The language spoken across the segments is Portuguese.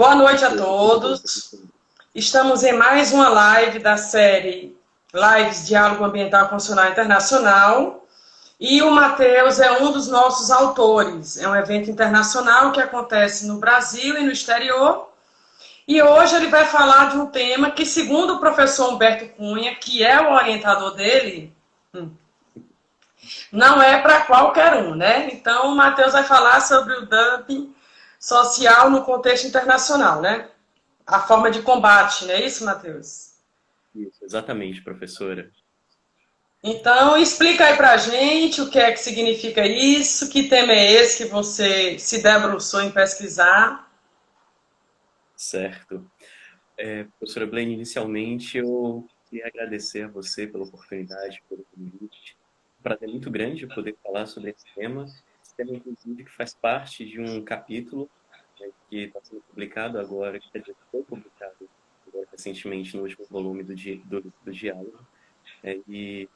Boa noite a todos. Estamos em mais uma live da série Lives Diálogo Ambiental Constitucional Internacional. E o Matheus é um dos nossos autores. É um evento internacional que acontece no Brasil e no exterior. E hoje ele vai falar de um tema que, segundo o professor Humberto Cunha, que é o orientador dele, não é para qualquer um, né? Então, o Matheus vai falar sobre o dumping social no contexto internacional, né? A forma de combate, não é isso, Matheus? Isso, exatamente, professora. Então, explica aí pra gente o que é que significa isso, que tema é esse que você se debruçou em pesquisar. Certo. Professora Blaine, inicialmente eu queria agradecer a você pela oportunidade, pelo convite. Um prazer muito grande poder falar sobre esse tema, inclusive, que faz parte de um capítulo, né, que está sendo publicado agora, que foi publicado agora, recentemente no último volume do Diálogo. E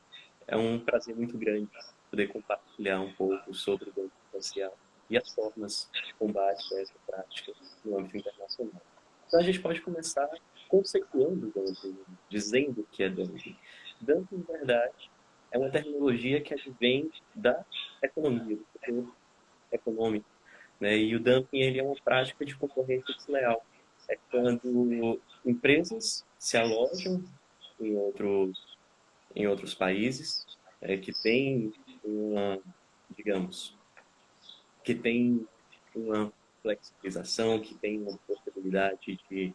é um prazer muito grande poder compartilhar um pouco sobre o dumping social e as formas de combate a essa prática no âmbito internacional. Então, a gente pode começar conceituando o dumping, dizendo o que é dumping. Dumping, na verdade, é uma terminologia que advém da economia, do setor econômico, né? E o dumping ele é uma prática de concorrência desleal. É quando empresas se alojam em outros países que têm uma, digamos, que tem uma flexibilização, que tem uma possibilidade de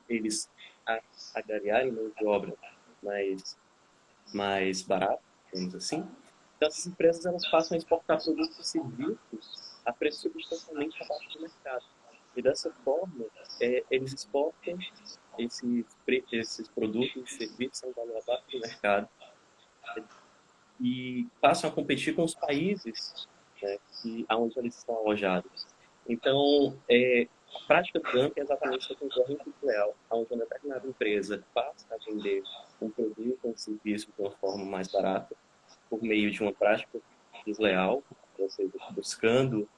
eles agregarem mão de obra mais barata, digamos assim. Então, essas empresas elas passam a exportar produtos e serviços a preço substancialmente abaixo do mercado. E dessa forma, eles exportam esses produtos e serviços a um valor abaixo do mercado e passam a competir com os países, né, onde eles estão alojados. Então, a prática do dumping é exatamente essa concorrência desleal, onde uma determinada empresa passa a vender um produto ou um serviço de uma forma mais barata, por meio de uma prática desleal, ou seja, buscando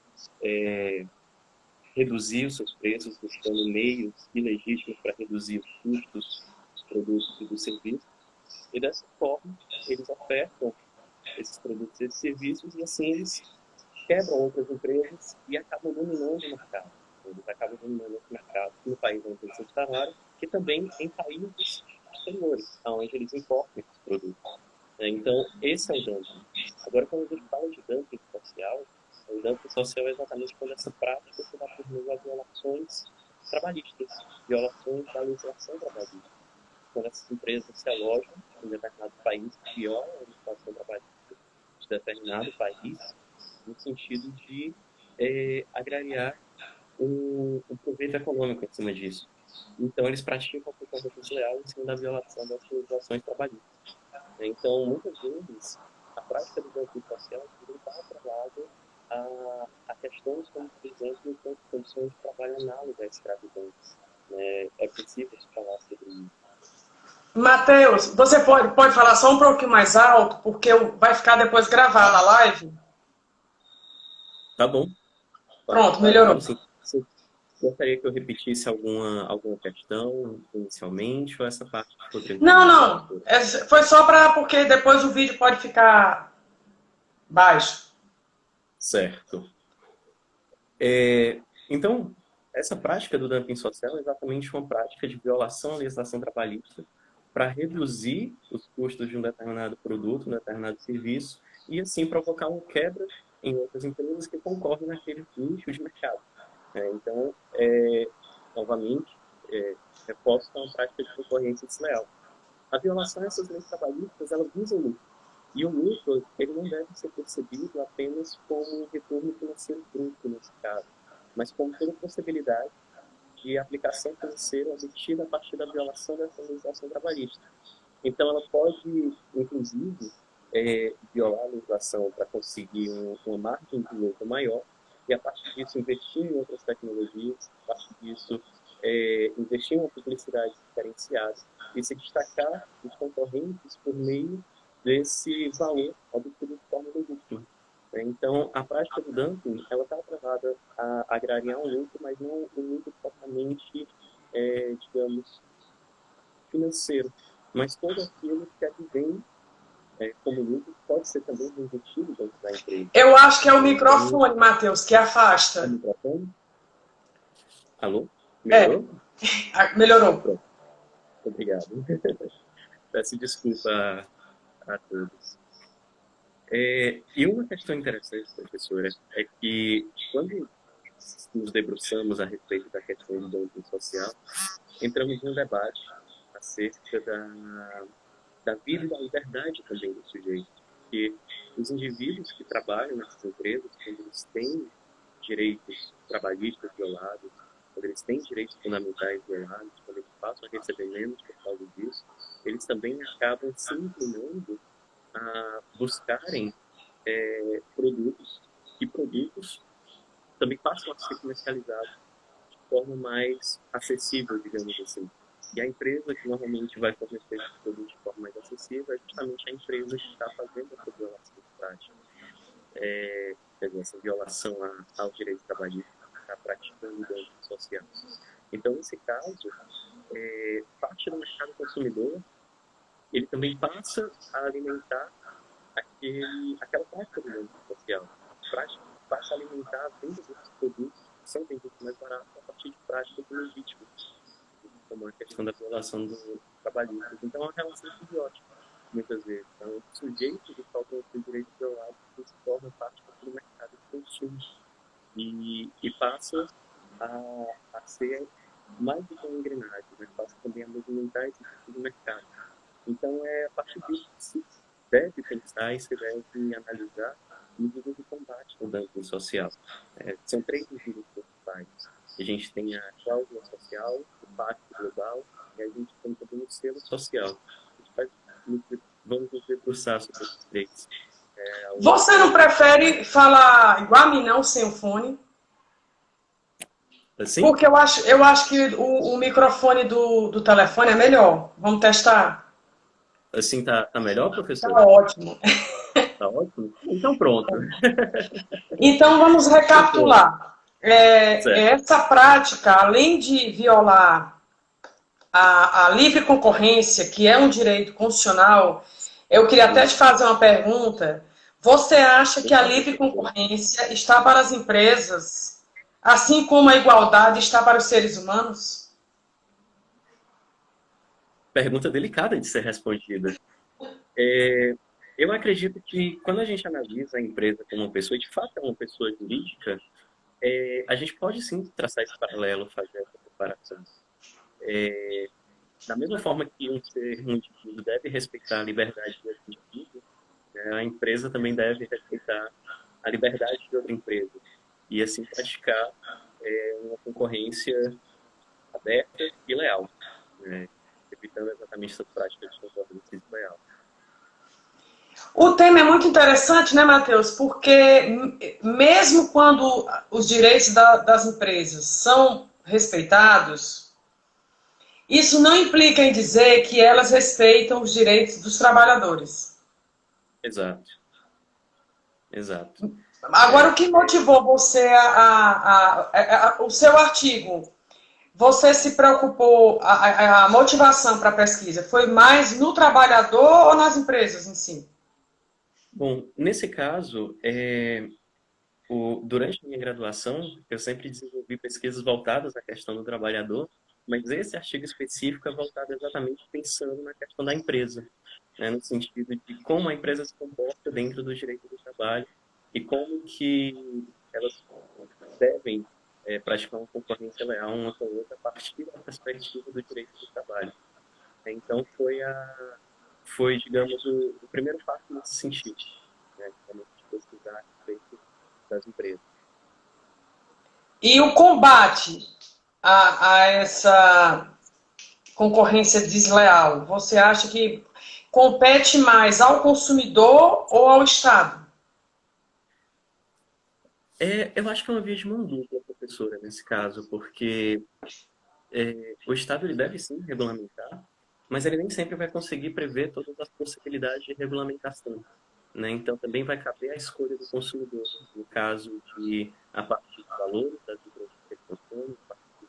reduzir os seus preços, buscando meios ilegítimos para reduzir os custos dos produtos e dos serviços. E dessa forma, eles ofertam esses produtos e esses serviços e assim eles quebram outras empresas e acabam dominando o mercado. Eles acabam dominando esse mercado no país onde eles se instalaram, que também em países exteriores, onde eles importam esses produtos. Então, esse é o dumping. Agora, quando a gente fala de dumping social, o dumping social é exatamente quando essa prática se dá por meio a violações trabalhistas, violações da legislação trabalhista. Quando essas empresas se alojam em determinado país, violam a legislação trabalhista de determinado país, no sentido de agrariar um proveito econômico em cima disso. Então, eles praticam a concorrência desleal em cima da violação das legislações trabalhistas. Então, muitas vezes, a prática do dumping social está atrelada a questões como, por exemplo, condições de trabalho análogas à escravidão. É possível se falar sobre isso. Matheus, você pode falar só um pouquinho mais alto, porque vai ficar depois gravada a live? Tá bom. Pronto, Falo melhorou. sim. Você gostaria que eu repetisse alguma questão inicialmente, ou essa parte ficou Não, tranquila, não. professor? Foi só porque depois o vídeo pode ficar baixo. Certo. Então, essa prática do dumping social é exatamente uma prática de violação à legislação trabalhista para reduzir os custos de um determinado produto, um determinado serviço, e assim provocar uma quebra em outras empresas que concorrem naquele nicho de mercado. Então, novamente, reforço que é uma prática de concorrência desleal. A violação dessas leis trabalhistas, ela visa o lucro. E o lucro, ele não deve ser percebido apenas como um retorno financeiro bruto, nesse caso, mas como toda possibilidade de aplicação financeira obtida a partir da violação dessa legislação trabalhista. Então, ela pode, inclusive, violar a legislação para conseguir uma margem de lucro maior e, a partir disso, investir em outras tecnologias, a partir disso, investir em uma publicidade diferenciada e se destacar dos concorrentes por meio desse valor obtido de forma do lucro. Então, a prática do dumping ela está levada a agrariar um lucro, mas não um lucro totalmente, digamos, financeiro, mas todo aquilo que advém como lucro pode ser também investido dentro da empresa. Eu acho que é o microfone, Matheus, que O afasta. microfone? Alô? Melhorou? Melhorou. Pronto. Obrigado. Peço desculpa a todos. E uma questão interessante, professora, é que quando nos debruçamos a respeito da questão do dumping social, entramos num debate acerca da vida e da liberdade também do sujeito. Porque os indivíduos que trabalham nessas empresas, quando eles têm direitos trabalhistas violados, quando eles têm direitos fundamentais violados, quando eles passam a receber menos por causa disso, eles também acabam se inclinando a buscarem produtos, e produtos também passam a ser comercializados de forma mais acessível, digamos assim. E a empresa que normalmente vai fornecer esse produto de forma mais acessível é justamente a empresa que está fazendo essa violação de prática. Essa violação aos direitos trabalhistas, que está praticando dano social. Então, nesse caso, parte do mercado consumidor, ele também passa a alimentar aquela prática do dano social. Passa a alimentar a venda desses produtos que são vendidos mais baratos a partir de práticas ilegítimas, como a questão da violação do trabalhista. Então, é uma relação simbiótica, muitas vezes. Então, o sujeito que falta os seus direitos violados se torna parte do mercado de consumo e passa a ser mais do que uma engrenagem, né? Passa também a movimentar esse tipo de mercado. Então, é a partir disso que se deve pensar e se deve analisar medidas de combate ao dumping social. São 3 medidas principais. A gente tem a cláusula social, o pacto global, e a gente tem também o selo social. Vamos nos debruçar sobre esses 3. Você não prefere falar igual a mim, não, sem o fone? Assim? Porque eu acho que o microfone do telefone é melhor. Vamos testar? Assim tá melhor, professor? Tá ótimo. Tá ótimo? Então pronto. Então vamos recapitular. Essa prática, além de violar a livre concorrência, que é um direito constitucional, eu queria até te fazer uma pergunta. Você acha que a livre concorrência está para as empresas, assim como a igualdade está para os seres humanos? Pergunta delicada de ser respondida. Eu acredito que quando a gente analisa a empresa como uma pessoa, e de fato é uma pessoa jurídica, a gente pode sim traçar esse paralelo, fazer essa comparação. Da mesma forma que um indivíduo deve respeitar a liberdade do outro indivíduo, a empresa também deve respeitar a liberdade de outra empresa e assim praticar uma concorrência aberta e leal, né? Evitando exatamente essas práticas de concorrência desleal. O tema é muito interessante, né, Matheus? Porque mesmo quando os direitos das empresas são respeitados, isso não implica em dizer que elas respeitam os direitos dos trabalhadores. Exato. Exato. Agora, o que motivou você o seu artigo? Você se preocupou, a motivação para a pesquisa foi mais no trabalhador ou nas empresas em si? Bom, nesse caso, durante a minha graduação, eu sempre desenvolvi pesquisas voltadas à questão do trabalhador, mas esse artigo específico é voltado exatamente pensando na questão da empresa, né, no sentido de como a empresa se comporta dentro do direito do trabalho e como que elas devem praticar uma concorrência leal uma com a outra a partir da perspectiva do direito do trabalho. Então, foi digamos, o primeiro passo nesse sentido, né, de pesquisar a respeito das empresas. E o combate a essa concorrência desleal, você acha que compete mais ao consumidor ou ao Estado? Eu acho que é uma via de mão dupla, professora, nesse caso, porque o Estado ele deve sim regulamentar, mas ele nem sempre vai conseguir prever todas as possibilidades de regulamentação, né? Então, também vai caber a escolha do consumidor, no caso de, a partir do valor das empresas que ele consome, a partir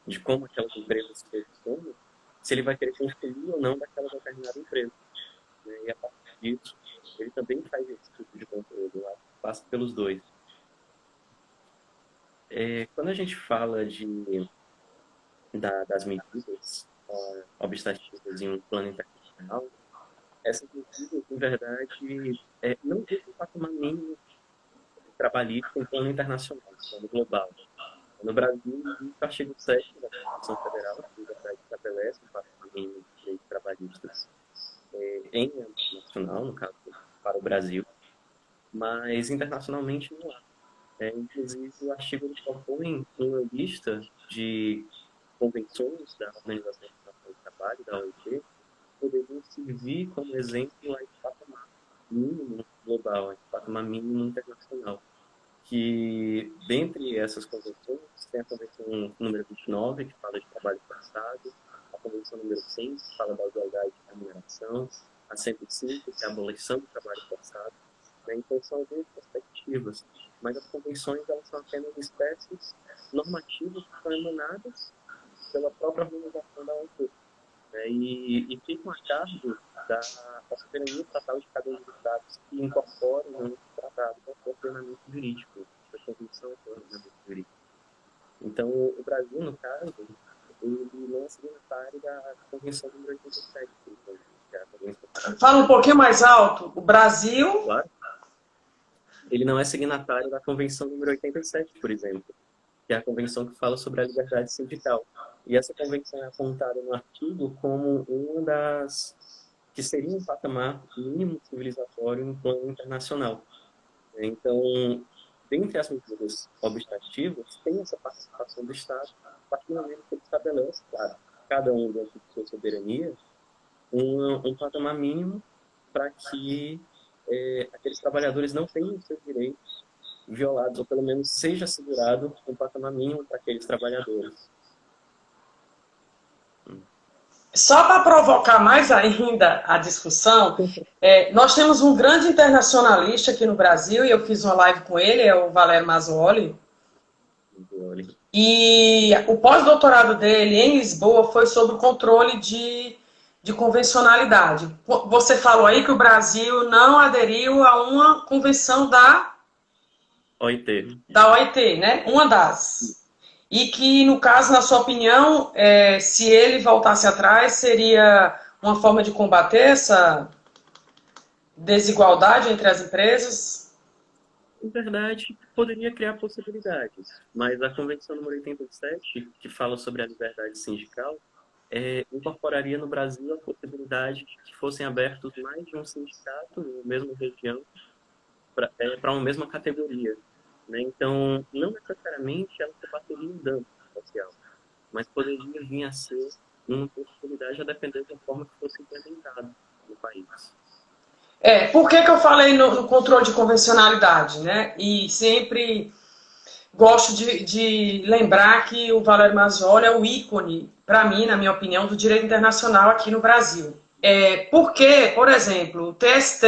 de como aquelas empresas se posicionam, se ele vai querer consumir ou não daquela determinada empresa, né? E a partir disso, ele também faz esse tipo de controle, eu acho que passa pelos dois. Quando a gente fala das medidas obstativas em um plano internacional, essas medidas, em verdade, não visam o patamar mínimo trabalhista em plano internacional, em plano global. No Brasil, existe o artigo 7 da Constituição Federal, que estabelece o patamar mínimo de direitos trabalhistas em âmbito nacional, no caso, para o Brasil, mas internacionalmente não há. Inclusive, o artigo ele propõe uma lista de convenções da Organização Internacional do Trabalho, da OIT, poderiam servir como exemplo a esse patamar mínimo global, a esse patamar mínimo internacional. Que, dentre essas convenções, tem a Convenção número 29, que fala de trabalho forçado, a Convenção número 100, que fala da igualdade de remuneração, a 105, que é a abolição do trabalho forçado. Então, são algumas perspectivas, mas as convenções elas são apenas espécies normativas que são emanadas pela própria organização da OIT, né? E ficam a cargo da soberania estatal de cada um dos estados que incorporam no tratado com o ordenamento jurídico, a convenção com o ordenamento jurídico. Então, o Brasil, no caso, ele não é signatário da Convenção número 87, que é a Convenção... Fala um pouquinho mais alto. O Brasil... Claro. Ele não é signatário da Convenção número 87, por exemplo, que é a convenção que fala sobre a liberdade sindical. E essa convenção é apontada no artigo como uma das que seria um patamar mínimo civilizatório em plano internacional. Então, dentre as medidas obstativas, tem essa participação do Estado, a partir do momento que ele estabelece, claro, cada um dentro de sua soberania, um patamar mínimo para que aqueles trabalhadores não tenham seus direitos violados, ou pelo menos seja assegurado um patamar mínimo para aqueles trabalhadores. Só para provocar mais ainda a discussão, nós temos um grande internacionalista aqui no Brasil, e eu fiz uma live com ele, é o Valério Mazzoli. E o pós-doutorado dele em Lisboa foi sobre o controle de convencionalidade. Você falou aí que o Brasil não aderiu a uma convenção da OIT. Da OIT, né? Uma das. E que, no caso, na sua opinião, se ele voltasse atrás, seria uma forma de combater essa desigualdade entre as empresas? Em verdade, poderia criar possibilidades, mas a Convenção número 87, que fala sobre a liberdade sindical, incorporaria no Brasil a possibilidade de que fossem abertos mais de um sindicato na mesma região para uma mesma categoria, né? Então, não necessariamente ela combateria um dano social, mas poderia vir a ser uma possibilidade a depender da forma que fosse implementada no país. Por que eu falei no controle de convencionalidade, né? E sempre gosto de lembrar que o Valério Mazzoli é o ícone, para mim, na minha opinião, do direito internacional aqui no Brasil. Porque, por exemplo, o TST,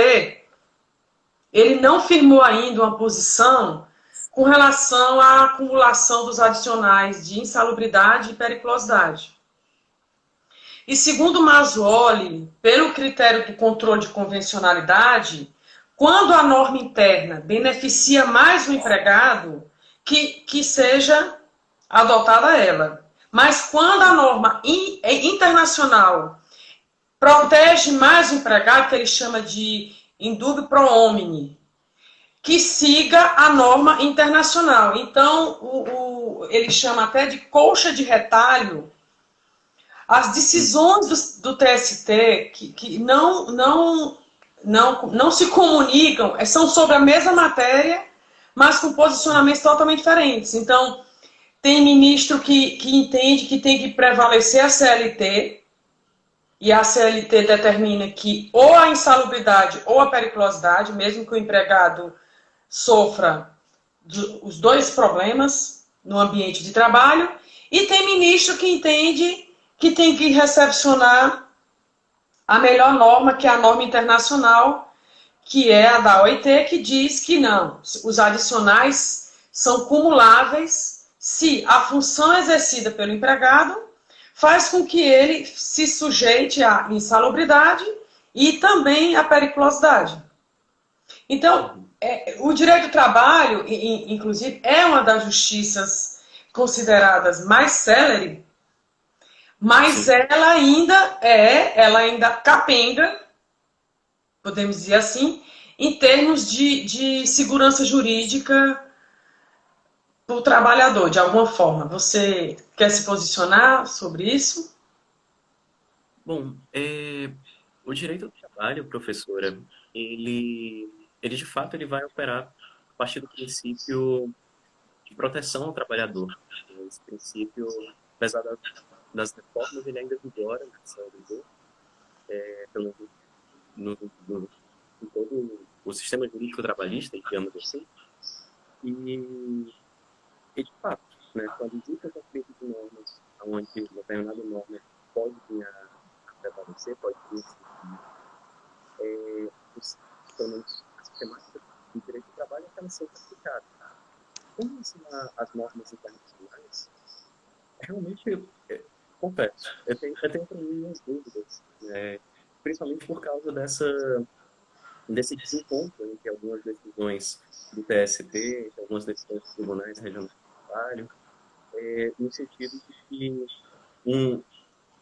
ele não firmou ainda uma posição com relação à acumulação dos adicionais de insalubridade e periculosidade. E segundo Mazzoli, pelo critério do controle de convencionalidade, quando a norma interna beneficia mais o empregado, que seja adotada ela. Mas quando a norma internacional protege mais o empregado, que ele chama de indubio pro homine, que siga a norma internacional. Então, ele chama até de colcha de retalho as decisões do TST que não se comunicam, são sobre a mesma matéria, mas com posicionamentos totalmente diferentes. Então, tem ministro que entende que tem que prevalecer a CLT, e a CLT determina que ou a insalubridade ou a periculosidade, mesmo que o empregado sofra os dois problemas no ambiente de trabalho, e tem ministro que entende que tem que recepcionar a melhor norma, que é a norma internacional, que é a da OIT, que diz que não, os adicionais são cumuláveis se a função exercida pelo empregado faz com que ele se sujeite à insalubridade e também à periculosidade. Então, o direito do trabalho, inclusive, é uma das justiças consideradas mais célere, mas ela ainda capenga, podemos dizer assim, em termos de segurança jurídica para o trabalhador, de alguma forma. Você quer se posicionar sobre isso? Bom, o direito do trabalho, professora, ele de fato ele vai operar a partir do princípio de proteção ao trabalhador. Esse princípio, apesar das reformas, ele ainda vigora nessa lei, pelo em todo o sistema jurídico trabalhista, digamos assim, e de fato, né, quando existe essa conflito de normas, onde uma determinada norma pode vir a prevalecer, pode vir a ser, pelo menos a sistemática do direito do trabalho é sendo aplicada. Em relação às normas internacionais, realmente, confesso, eu tenho para mim minhas dúvidas, principalmente por causa desse desencontro entre algumas decisões do TST, algumas decisões dos tribunais regionais do trabalho, no sentido de que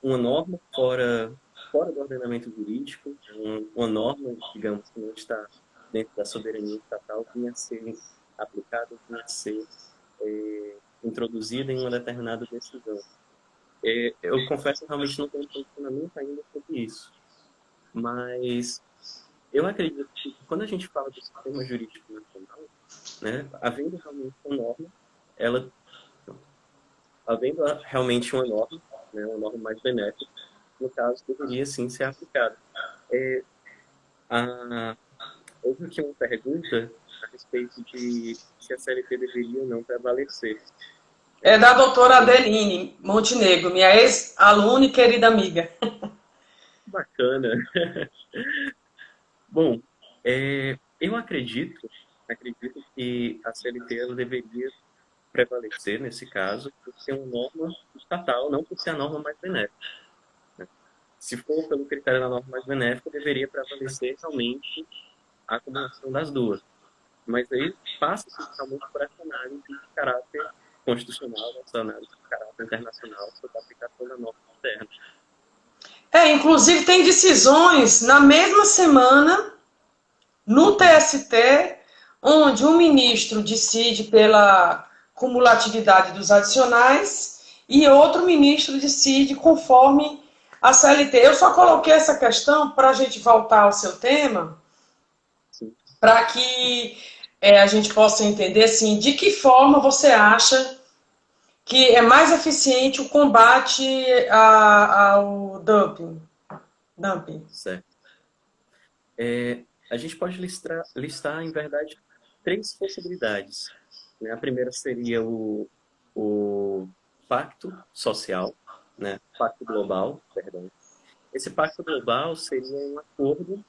uma norma fora do ordenamento jurídico, uma norma, digamos, que não está dentro da soberania estatal, vinha a ser aplicada, vinha a ser introduzida em uma determinada decisão. Eu confesso que realmente não tenho posicionamento ainda sobre isso, mas eu acredito que quando a gente fala do sistema jurídico nacional, né, havendo realmente uma norma, havendo realmente uma norma, né, uma norma mais benéfica, no caso, deveria sim ser aplicada. Houve aqui uma pergunta a respeito de se a CLT deveria ou não prevalecer. É da doutora Adeline Montenegro, minha ex-aluna e querida amiga. Bacana. Bom, eu acredito que a CLT ela deveria prevalecer nesse caso por ser uma norma estatal, não por ser a norma mais benéfica. Se for pelo critério da norma mais benéfica, deveria prevalecer realmente a acumulação das duas. Mas aí passa-se realmente por essa análise de caráter constitucional, essa análise de caráter internacional sobre a aplicação da norma interna. Inclusive tem decisões na mesma semana no TST, onde um ministro decide pela cumulatividade dos adicionais e outro ministro decide conforme a CLT. Eu só coloquei essa questão para a gente voltar ao seu tema, para que a gente possa entender assim, de que forma você acha que é mais eficiente o combate ao dumping. Certo. A gente pode listar, em verdade, 3 possibilidades. A primeira seria o pacto social, né? Pacto global, perdão. Esse pacto global seria um acordo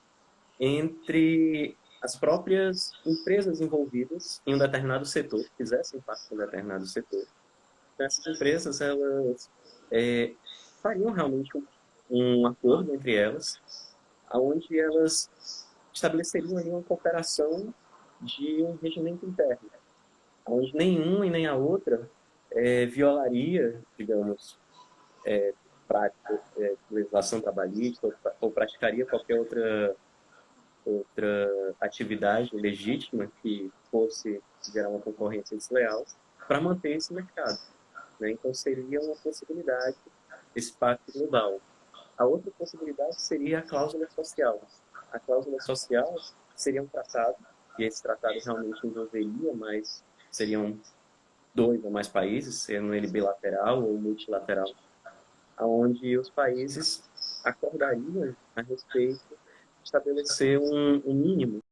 entre as próprias empresas envolvidas em um determinado setor, que fizessem parte de um determinado setor. Então, essas empresas, elas fariam realmente um acordo entre elas, onde elas estabeleceriam ali uma cooperação de um regimento interno, onde nenhum e nem a outra violaria, digamos, legislação trabalhista ou praticaria qualquer outra atividade legítima que fosse gerar uma concorrência desleal para manter esse mercado. Né? Então, seria uma possibilidade esse pacto global. A outra possibilidade seria a cláusula social. A cláusula social seria um tratado, e esse tratado realmente envolveria, mas seriam 2 ou mais países, sendo ele bilateral ou multilateral, onde os países acordariam a respeito de estabelecer um mínimo,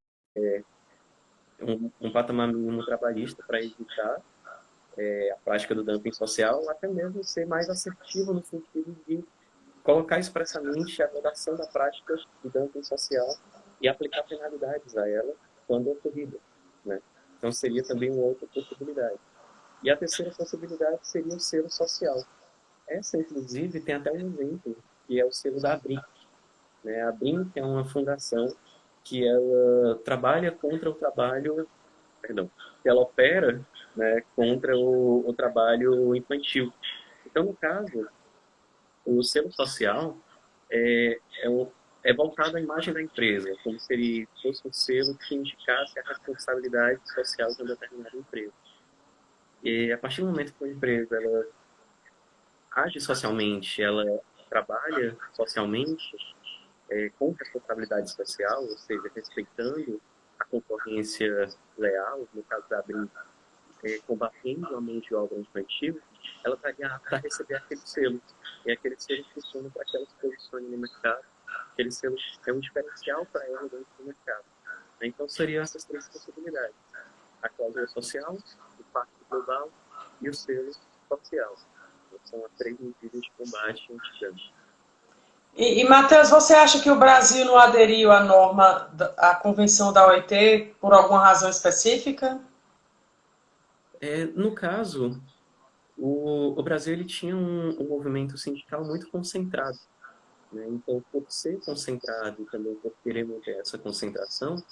um patamar mínimo trabalhista para evitar a prática do dumping social, ou até mesmo ser mais assertivo no sentido de colocar expressamente a vedação da prática do dumping social e aplicar penalidades a ela quando ocorrida, né? Então seria também uma outra possibilidade. E a terceira possibilidade seria o selo social. Essa, inclusive, tem até um exemplo, que é o selo da ABRINC, né? A ABRINC é uma fundação que ela trabalha contra o trabalho, perdão, que ela opera, né, contra o trabalho infantil. Então, no caso, o selo social é voltado à imagem da empresa, como se ele fosse um selo que indicasse a responsabilidade social de uma determinada empresa. E a partir do momento que uma empresa ela age socialmente, ela trabalha socialmente, com responsabilidade social, ou seja, respeitando a concorrência leal, no caso da Abrinq, combatendo a mão de obra infantil, ela estaria apta a receber aquele selo. E aquele selo funciona para que ela se posicione no mercado. Aquele selo é um diferencial para ela dentro do mercado. Então, seriam essas três possibilidades. A cláusula social, o pacto global e o selo social. São as três medidas de combate anti-dumping. E Matheus, você acha que o Brasil não aderiu à norma, à convenção da OIT por alguma razão específica? No caso, o Brasil ele tinha um movimento sindical muito concentrado, né? Então, por ser concentrado e também por querer manter essa concentração,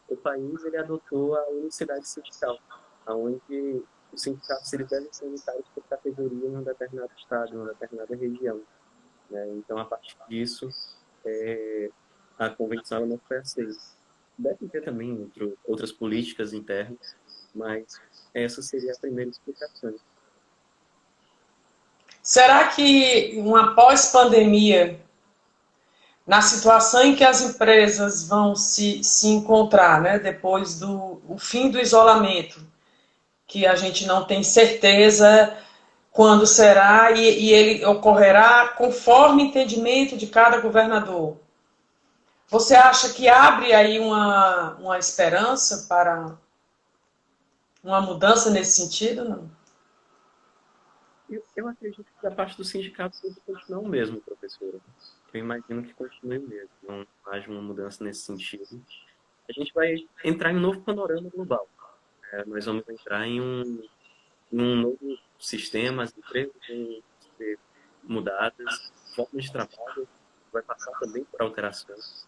o país ele adotou a unicidade sindical, onde os sindicatos eles devem ser unitários por categoria em um determinado estado, em uma determinada região, né? Então, a partir disso, a convenção não foi aceita. Deve ter também outras políticas internas, mas essa seria a primeira explicação. Será que uma pós-pandemia, na situação em que as empresas vão se encontrar, né, depois do fim do isolamento, que a gente não tem certeza quando será e ele ocorrerá conforme o entendimento de cada governador, você acha que abre aí uma esperança para uma mudança nesse sentido? Não? Eu acredito que da parte do sindicato tudo continua o mesmo, professora. Eu imagino que continue mesmo, não haja uma mudança nesse sentido. A gente vai entrar em um novo panorama global. Nós vamos entrar em um novo sistema, as empresas vão ser mudadas, formas de trabalho vai passar também por alterações.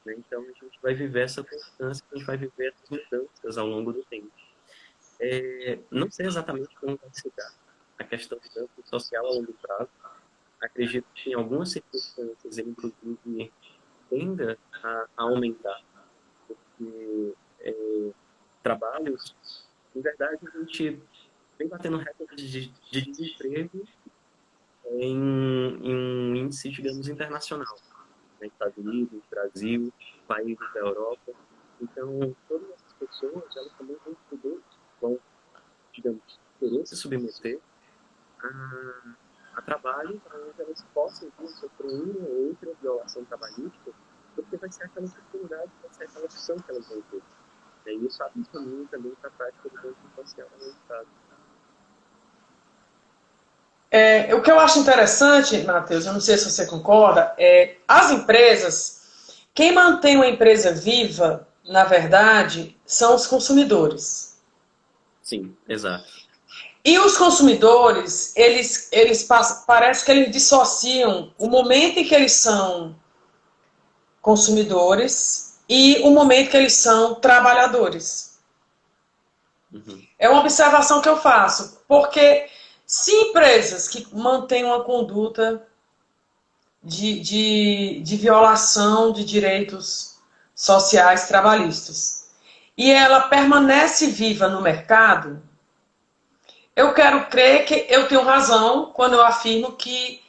Né? Então, a gente vai viver essa constância, a gente vai viver essas mudanças ao longo do tempo. Não sei exatamente como vai se dar a questão do dumping social a longo prazo. Acredito que em algumas circunstâncias ele, inclusive, tenda a aumentar, porque trabalhos, em verdade, a gente vem batendo recorde de desemprego em um índice, digamos, internacional. Né? Estados Unidos, Brasil, países da Europa. Então, todas essas pessoas, elas também vão, digamos, querer se submeter a trabalho para onde elas possam sofrer uma ou outra violação trabalhística, porque vai ser aquela oportunidade, vai ser aquela opção que elas vão ter. E isso abre caminho também para a prática do dumping social no Estado. O que eu acho interessante, Matheus, eu não sei se você concorda, as empresas, quem mantém uma empresa viva, na verdade, são os consumidores. Sim, exato. E os consumidores, parece que eles dissociam o momento em que eles são consumidores e o momento que eles são trabalhadores. Uhum. É uma observação que eu faço, porque se empresas que mantêm uma conduta de violação de direitos sociais trabalhistas e ela permanece viva no mercado, eu quero crer que eu tenho razão quando eu afirmo que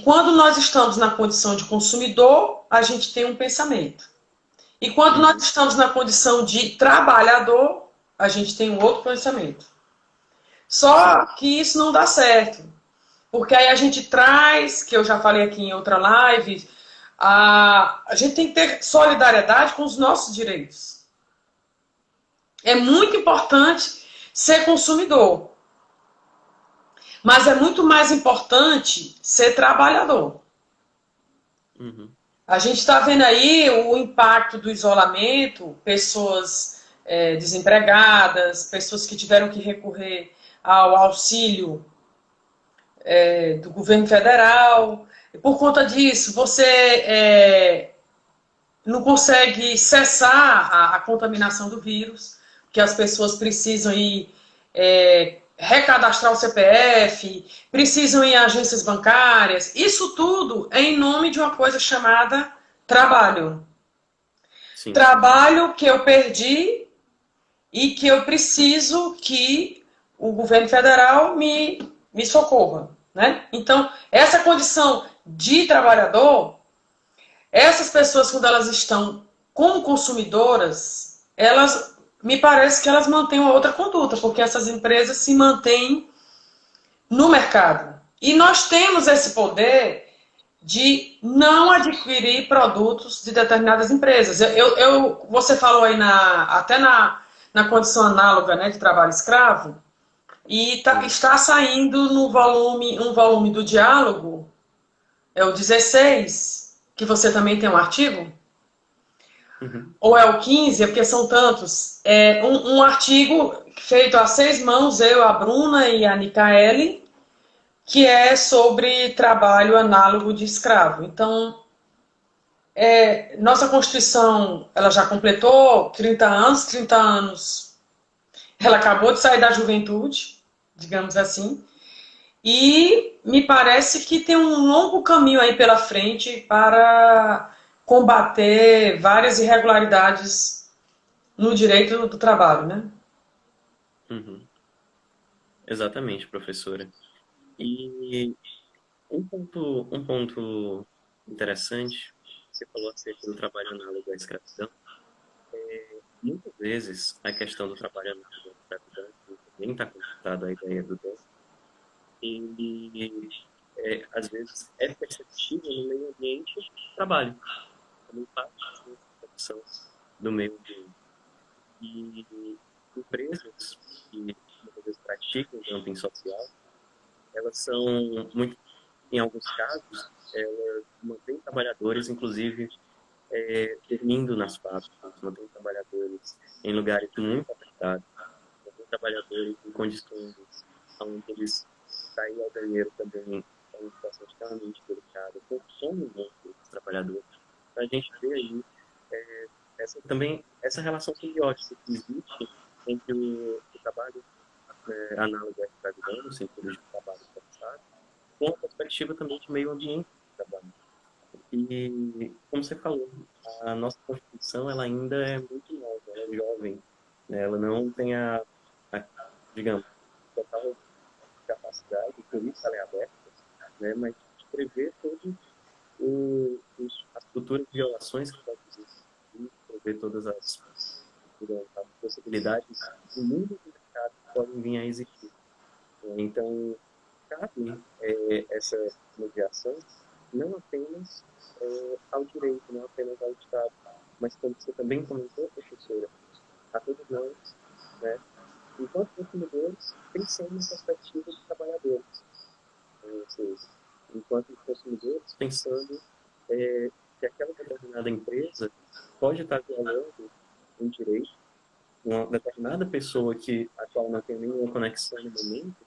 quando nós estamos na condição de consumidor, a gente tem um pensamento. E quando nós estamos na condição de trabalhador, a gente tem um outro pensamento. Só que isso não dá certo. Porque aí a gente traz, que eu já falei aqui em outra live, a gente tem que ter solidariedade com os nossos direitos. É muito importante ser consumidor. Mas é muito mais importante ser trabalhador. Uhum. A gente está vendo aí o impacto do isolamento, pessoas desempregadas, pessoas que tiveram que recorrer ao auxílio do governo federal. E por conta disso, você não consegue cessar a contaminação do vírus, porque as pessoas precisam ir recadastrar o CPF, precisam ir em agências bancárias. Isso tudo é em nome de uma coisa chamada trabalho. Sim. Trabalho que eu perdi e que eu preciso que o governo federal me socorra, né? Então, essa condição de trabalhador, essas pessoas, quando elas estão como consumidoras, me parece que elas mantêm uma outra conduta, porque essas empresas se mantêm no mercado. E nós temos esse poder de não adquirir produtos de determinadas empresas. Você falou aí até na condição análoga, né, de trabalho escravo, e está saindo no um volume do Diálogo, é o 16, que você também tem um artigo, ou é o 15, porque são tantos, um artigo feito a 6 mãos, eu, a Bruna e a Nicaele, que é sobre trabalho análogo de escravo. Então, nossa Constituição, ela já completou 30 anos, ela acabou de sair da juventude, digamos assim, e me parece que tem um longo caminho aí pela frente para combater várias irregularidades no direito do trabalho, né? Uhum. Exatamente, professora. E um ponto interessante, você falou acerca do trabalho análogo à escravidão. Muitas vezes a questão do trabalho análogo à escravidão também está conectada à ideia do dom. E às vezes é perceptível no meio ambiente do trabalho, como parte da condição do meio ambiente. E empresas que muitas vezes praticam dumping social, elas são, em alguns casos, elas mantêm trabalhadores, inclusive, dormindo nas fábricas, mantêm trabalhadores em lugares muito apertados, mantêm trabalhadores em condições onde eles saem ao banheiro também é uma situação extremamente delicada, consomem muito os trabalhadores. Então, a gente vê aí essa relação simbiótica que existe entre o trabalho análogo à escravidão, no sentido de trabalho forçado, com a perspectiva também de meio ambiente do trabalho. E, como você falou, a nossa Constituição ela ainda é muito nova, ela é jovem, né? Ela não tem digamos, total capacidade, por isso ela é aberta, né? Mas de prever todas as futuras violações que podem existir, prever todas as possibilidades do mundo do mercado que podem vir a existir. Então, cabe essa mediação não apenas ao direito, não apenas ao Estado, mas como você também comentou, professora, a todos nós, né, enquanto consumidores, pensando na perspectiva dos trabalhadores. Ou seja, enquanto consumidores, pensando que aquela determinada empresa pode estar violando um direito, uma determinada pessoa a qual não tem nenhuma conexão no momento,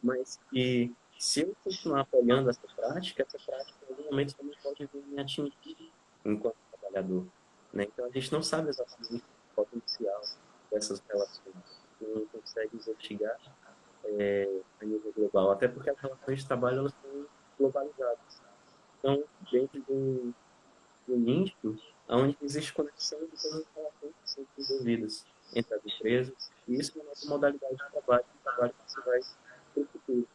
mas que, se eu continuar apoiando essa prática em algum momento também pode vir me atingir enquanto trabalhador. Né? Então, a gente não sabe exatamente o potencial dessas relações. Não consegue investigar a nível global, até porque as relações de trabalho elas são globalizadas. Então, dentro de um nicho onde existe conexão de todas as relações que são desenvolvidas entre as empresas, e isso é uma nova modalidade de trabalho, que você vai para o futuro.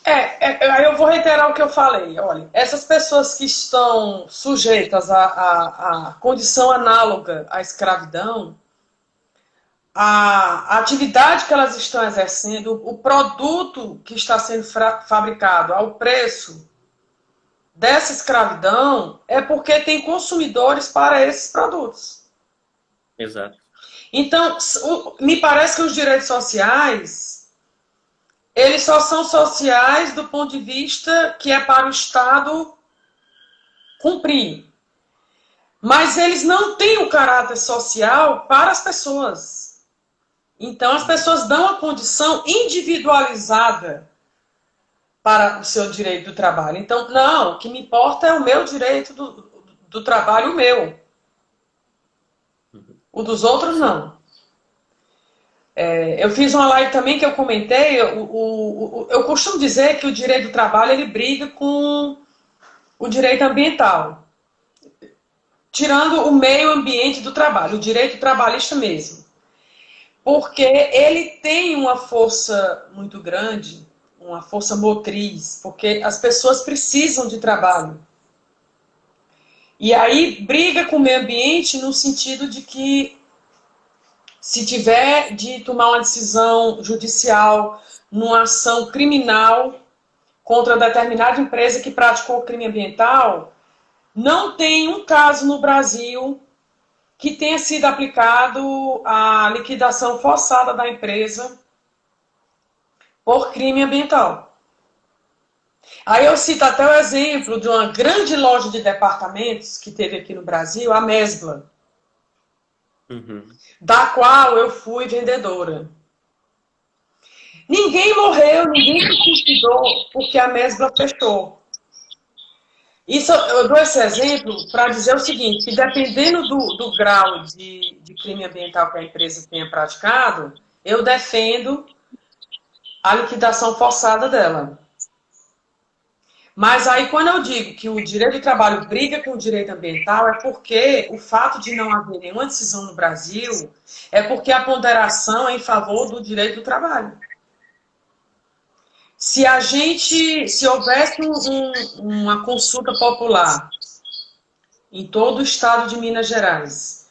Aí eu vou reiterar o que eu falei. Olha, essas pessoas que estão sujeitas à condição análoga à escravidão, a atividade que elas estão exercendo, o produto que está sendo fabricado ao preço dessa escravidão, é porque tem consumidores para esses produtos. Exato. Então, me parece que os direitos sociais, eles só são sociais do ponto de vista que é para o Estado cumprir. Mas eles não têm o caráter social para as pessoas. Então, as pessoas dão a condição individualizada para o seu direito do trabalho. Então, não, o que me importa é o meu direito do trabalho, o meu. O dos outros, não. Eu fiz uma live também que eu comentei, eu costumo dizer que o direito do trabalho ele briga com o direito ambiental, tirando o meio ambiente do trabalho, o direito trabalhista mesmo. Porque ele tem uma força muito grande, uma força motriz, porque as pessoas precisam de trabalho. E aí briga com o meio ambiente no sentido de que se tiver de tomar uma decisão judicial numa ação criminal contra determinada empresa que praticou crime ambiental, não tem um caso no Brasil que tenha sido aplicado a liquidação forçada da empresa por crime ambiental. Aí eu cito até o exemplo de uma grande loja de departamentos que teve aqui no Brasil, a Mesbla, da qual eu fui vendedora. Ninguém morreu, ninguém se suicidou porque a Mesbla fechou. Isso, eu dou esse exemplo para dizer o seguinte, que dependendo do grau de crime ambiental que a empresa tenha praticado, eu defendo a liquidação forçada dela. Mas aí quando eu digo que o direito do trabalho briga com o direito ambiental, é porque o fato de não haver nenhuma decisão no Brasil é porque a ponderação é em favor do direito do trabalho. Se houvesse uma consulta popular em todo o estado de Minas Gerais,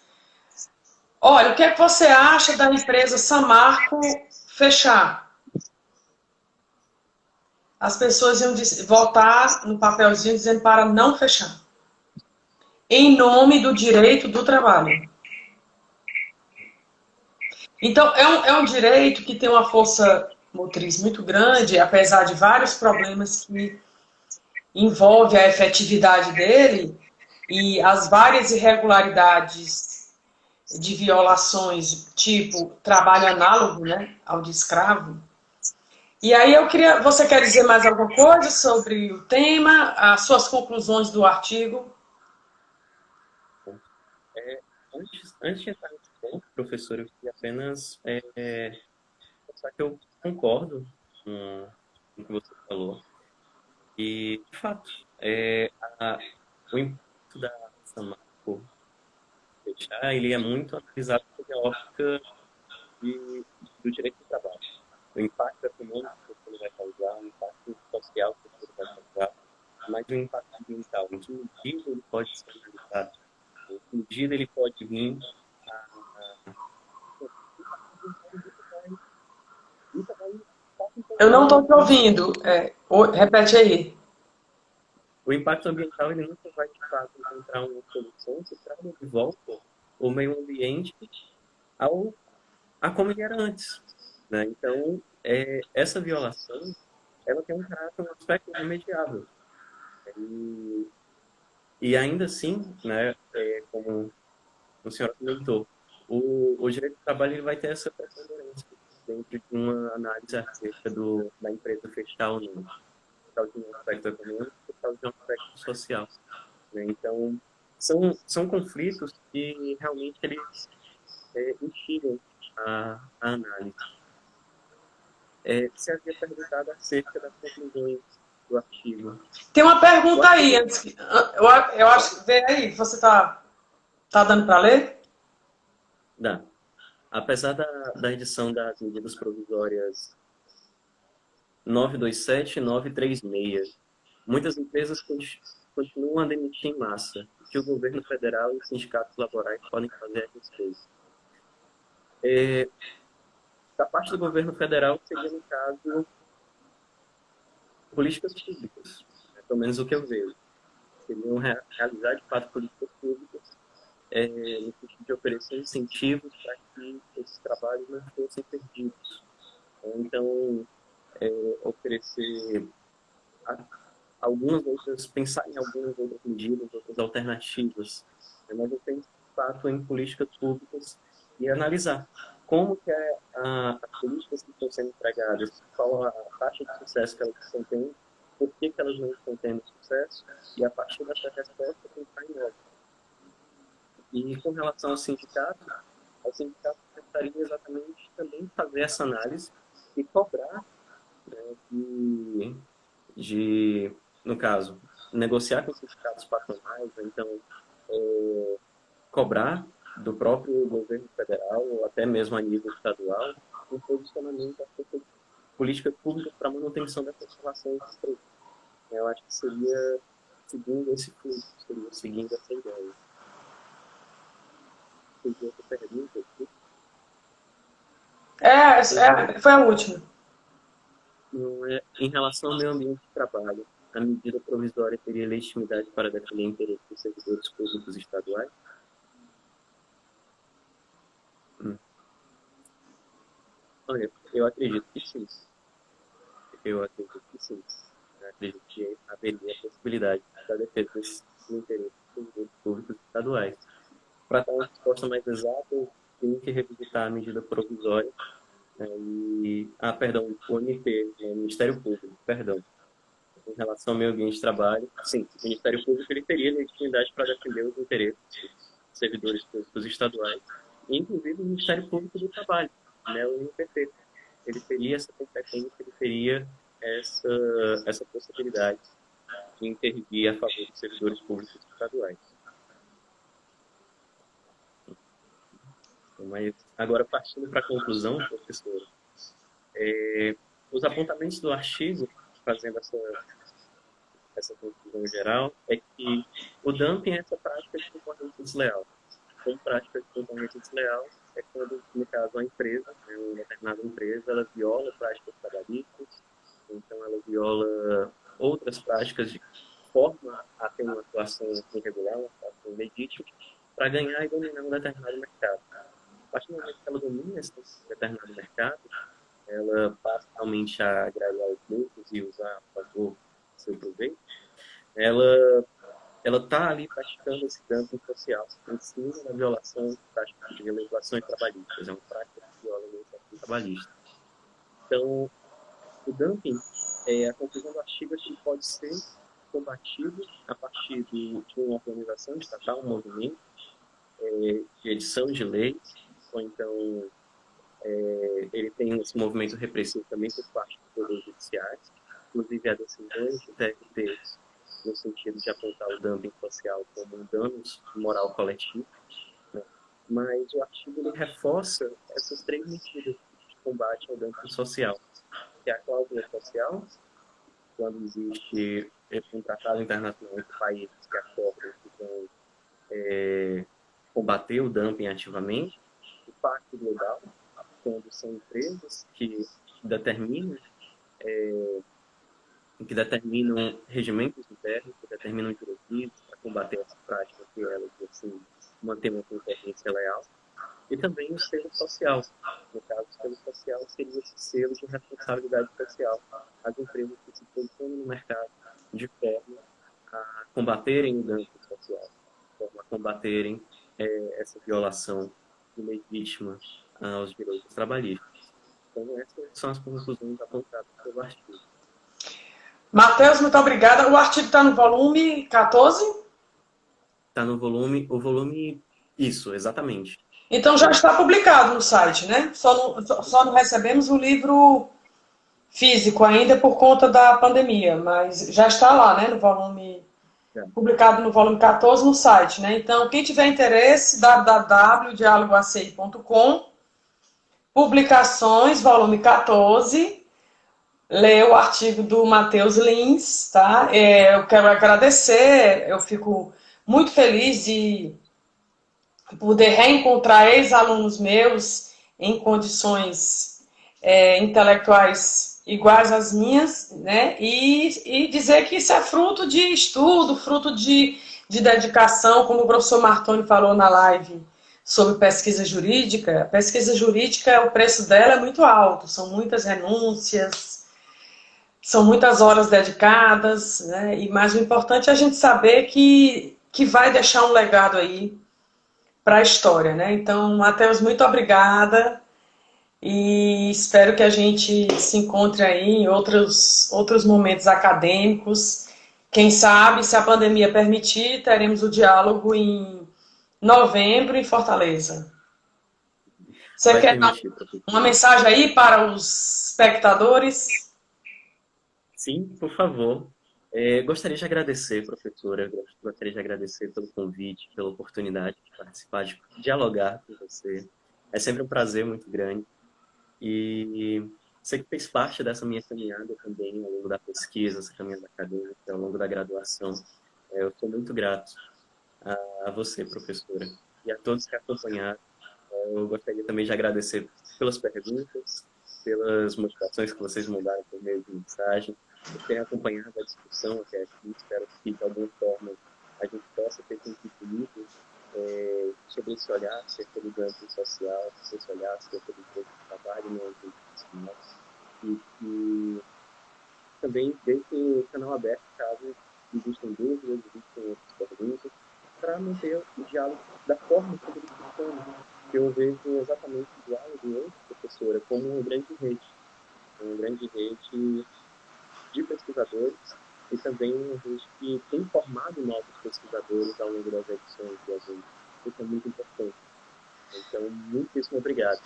olha, o que é que você acha da empresa Samarco fechar? As pessoas iam votar no papelzinho dizendo para não fechar. Em nome do direito do trabalho. Então, é um direito que tem uma força motriz muito grande, apesar de vários problemas que envolve a efetividade dele e as várias irregularidades de violações, tipo trabalho análogo, né, ao de escravo. E aí você quer dizer mais alguma coisa sobre o tema, as suas conclusões do artigo? Antes de entrar nesse ponto, professor, eu queria apenas pensar que eu concordo com o que você falou. E, de fato, o impacto da Samarco fechar, ele é muito analisado sob a ótica do direito do trabalho. O impacto econômico que ele vai causar, o impacto social que ele vai causar, mas o impacto ambiental, em que medida ele pode ser analisado, em que medida ele pode vir Eu não estou te ouvindo. Repete aí. O impacto ambiental ele nunca vai, de fato, encontrar uma solução se traz de volta o meio ambiente a como ele era antes. Né? Então, essa violação ela tem um caráter, um aspecto irremediável. E ainda assim, né, como o senhor comentou, o direito do trabalho ele vai ter essa preponderância dentro de uma análise acerca da empresa fechar ou não, por causa de um aspecto econômico, por causa de um aspecto social. Né? Então, são conflitos que realmente eles instigam a análise. Você havia perguntado acerca das conclusões do artigo. Tem uma pergunta aí, antes que, eu acho que vem aí, você tá dando para ler? Dá. Apesar da edição das medidas provisórias 927 e 936, muitas empresas continuam a demitir em massa, o que o governo federal e os sindicatos laborais podem fazer a respeito. Da parte do governo federal, seria, no caso, políticas públicas, né? Pelo menos o que eu vejo. Seriam realizar, de fato, políticas públicas no sentido de oferecer incentivos para que esses trabalhos não fossem perdidos. Então, oferecer pensar em algumas outras medidas, outras alternativas, né? Mas eu penso, de fato, em políticas públicas e analisar como que as políticas que estão sendo empregadas, qual a taxa de sucesso que elas estão tendo, por que elas não estão tendo sucesso, e a partir dessa resposta pensar em novas. E com relação ao sindicato tentaria exatamente também fazer essa análise e cobrar, né, no caso, negociar com os sindicatos patronais, ou então cobrar do próprio governo federal, ou até mesmo a nível estadual, um posicionamento acerca de políticas públicas para a manutenção dessas relações estreitas. Eu acho que seria seguindo esse fluxo, seria seguindo essa ideia. Tem outra pergunta aqui? Foi a última. Em relação ao meio ambiente de trabalho, a medida provisória teria legitimidade para defender interesses dos servidores públicos estaduais? Olha, eu acredito que sim. Eu acredito que haveria a possibilidade da defesa dos interesses dos servidores públicos estaduais. Para dar uma resposta mais exata, eu tenho que revisitar a medida provisória o MP, o Ministério Público, perdão. Em relação ao meio ambiente de trabalho, sim, o Ministério Público ele teria legitimidade para defender os interesses dos servidores públicos estaduais, e inclusive o Ministério Público do Trabalho, né, o MPT. Ele teria essa competência, ele teria essa possibilidade de intervir a favor dos servidores públicos estaduais. Mas, agora, partindo para a conclusão, professor, os apontamentos do artigo, fazendo essa conclusão geral, é que o dumping é essa prática de concorrência desleal. Como prática de concorrência desleal é quando, no caso, a empresa, uma determinada empresa, ela viola práticas trabalhistas, então ela viola outras práticas de forma a ter uma atuação irregular, uma atuação legítima, para ganhar e dominar um determinado mercado. A partir do momento que ela domina esse determinado mercado, ela passa realmente a agregar os lucros e usar a favor do seu proveito, ela está ali praticando esse dumping social em cima da violação de legislações trabalhistas. É uma prática que viola a legislação trabalhista. Então, o dumping, a conclusão do artigo é que pode ser combatido a partir de uma organização estatal, um movimento de edição de leis, ou então ele tem esse movimento repressivo também por parte dos poderes judiciais, inclusive há decisões do TRT no sentido de apontar o dumping social como um dano moral coletivo, né? Mas o artigo ele reforça essas três medidas de combate ao dumping social, que é a cláusula social, quando existe um tratado internacional entre países que acordam que vão combater o dumping ativamente, o pacto global, quando são empresas que determinam regimentos internos, que determinam diretrizes para combater essa prática que elas, assim, manter uma concorrência leal. E também o selo social. No caso, o selo social seria esse selo de responsabilidade social às empresas que se posicionam no mercado de forma a combaterem o dumping social, de forma a combaterem essa violação ilegítima aos direitos trabalhistas. Então, essas são as conclusões apontadas pelo artigo. Matheus, muito obrigada. O artigo está no volume 14? Está no volume, isso, exatamente. Então já está publicado no site, né? Só não recebemos o livro físico ainda por conta da pandemia, mas já está lá, né? No volume, publicado no volume 14 no site, né? Então, quem tiver interesse, www.dialogoaci.com, publicações, volume 14, lê o artigo do Matheus Lins, tá? Eu quero agradecer, eu fico muito feliz de poder reencontrar ex-alunos meus em condições intelectuais iguais às minhas, né? E dizer que isso é fruto de estudo, fruto de dedicação, como o professor Martoni falou na live sobre pesquisa jurídica. A pesquisa jurídica, o preço dela é muito alto, são muitas renúncias, São muitas horas dedicadas, né? E mais o importante é a gente saber que vai deixar um legado aí para a história, né? Então, Matheus, muito obrigada e espero que a gente se encontre aí em outros momentos acadêmicos. Quem sabe, se a pandemia permitir, teremos o diálogo em novembro em Fortaleza. Você Vai quer dar permitir, professor. uma mensagem aí para os espectadores? Sim, por favor. Gostaria de agradecer, professora, gostaria de agradecer pelo convite, pela oportunidade de participar, de dialogar com você. É sempre um prazer muito grande. E você que fez parte dessa minha caminhada também, ao longo da pesquisa, essa caminhada acadêmica, ao longo da graduação. Eu sou muito grato a você, professora, e a todos que acompanharam. Eu gostaria também de agradecer pelas perguntas, pelas motivações que vocês mandaram por meio de mensagem, por terem acompanhado a discussão até aqui. Espero que, de alguma forma, a gente possa ter contribuído sobre esse olhar acerca do dumping social, esse olhar acerca do tempo de trabalho no ambiente profissional, e que também deixe o canal aberto caso existam dúvidas, existam outras perguntas, para manter o diálogo da forma como ele funciona. Eu vejo exatamente o diálogo hoje, professora, como uma grande rede de pesquisadores e também uma rede que tem formado novos pesquisadores ao longo das edições do evento. Isso é muito importante. Então, muitíssimo obrigado.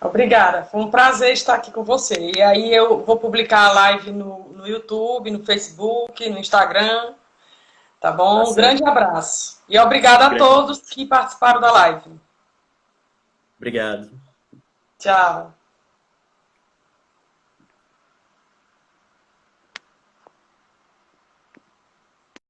Obrigada, foi um prazer estar aqui com você. E aí eu vou publicar a live no YouTube, no Facebook, no Instagram, tá bom? Um grande abraço. E obrigada a todos que participaram da live. Obrigado. Tchau.